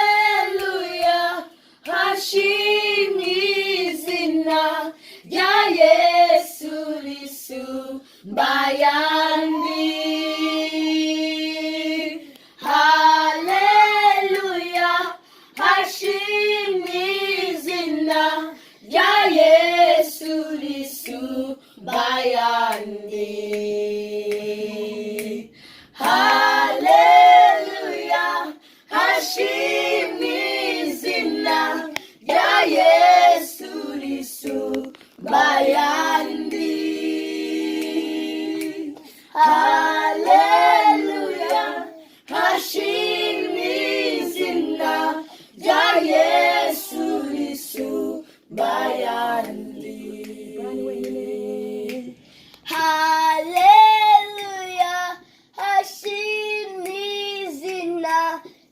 Haleluya, hashimwe izina rya Yesu risumba ayandi. Haleluya, hashimwe izina rya Yesu risumba ayandi. Haleluya, hashimwe izina rya Yesu risumba ayandi. Haleluya, hashimwe izina rya Yesu risumba ayandi. Haleluya, hashimwe izina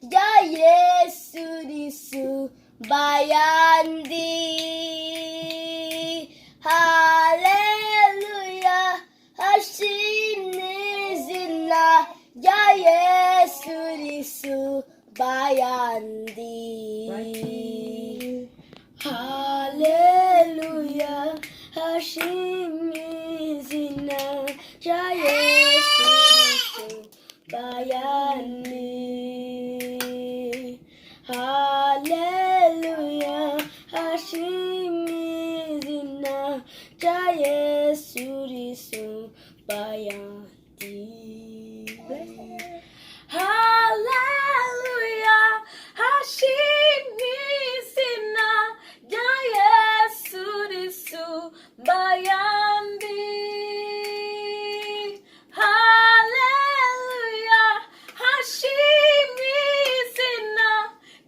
rya Yesu risumba ayandi. Haleluya, hashimwe izina rya Yesu risumba ayandi. Haleluya, hashimwe izina rya Yesu risumba ayandi. Haleluya, hashimwe izina rya Yesu risumba ayandi. Haleluya, hashimwe izina rya Yesu risumba ayandi. Haleluya, hashimwe izina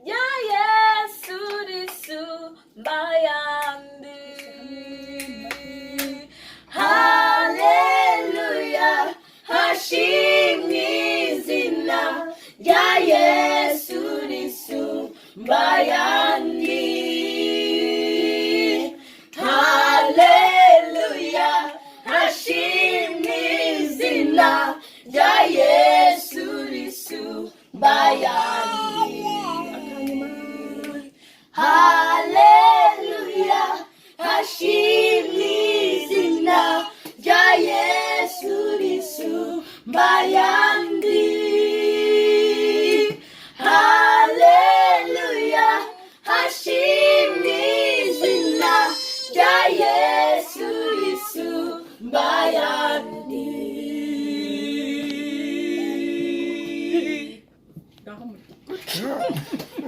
rya Yesu risumba ayandi. Haleluya, hashimwe izina rya Yesu risumba ayandi. Haleluya, hashimwe izina rya Yesu risumba ayandi. Haleluya, hashimwe izina rya Yesu risumba ayandi. Haleluya, hashimwe izina rya Yesu risumba ayandi. Yeah.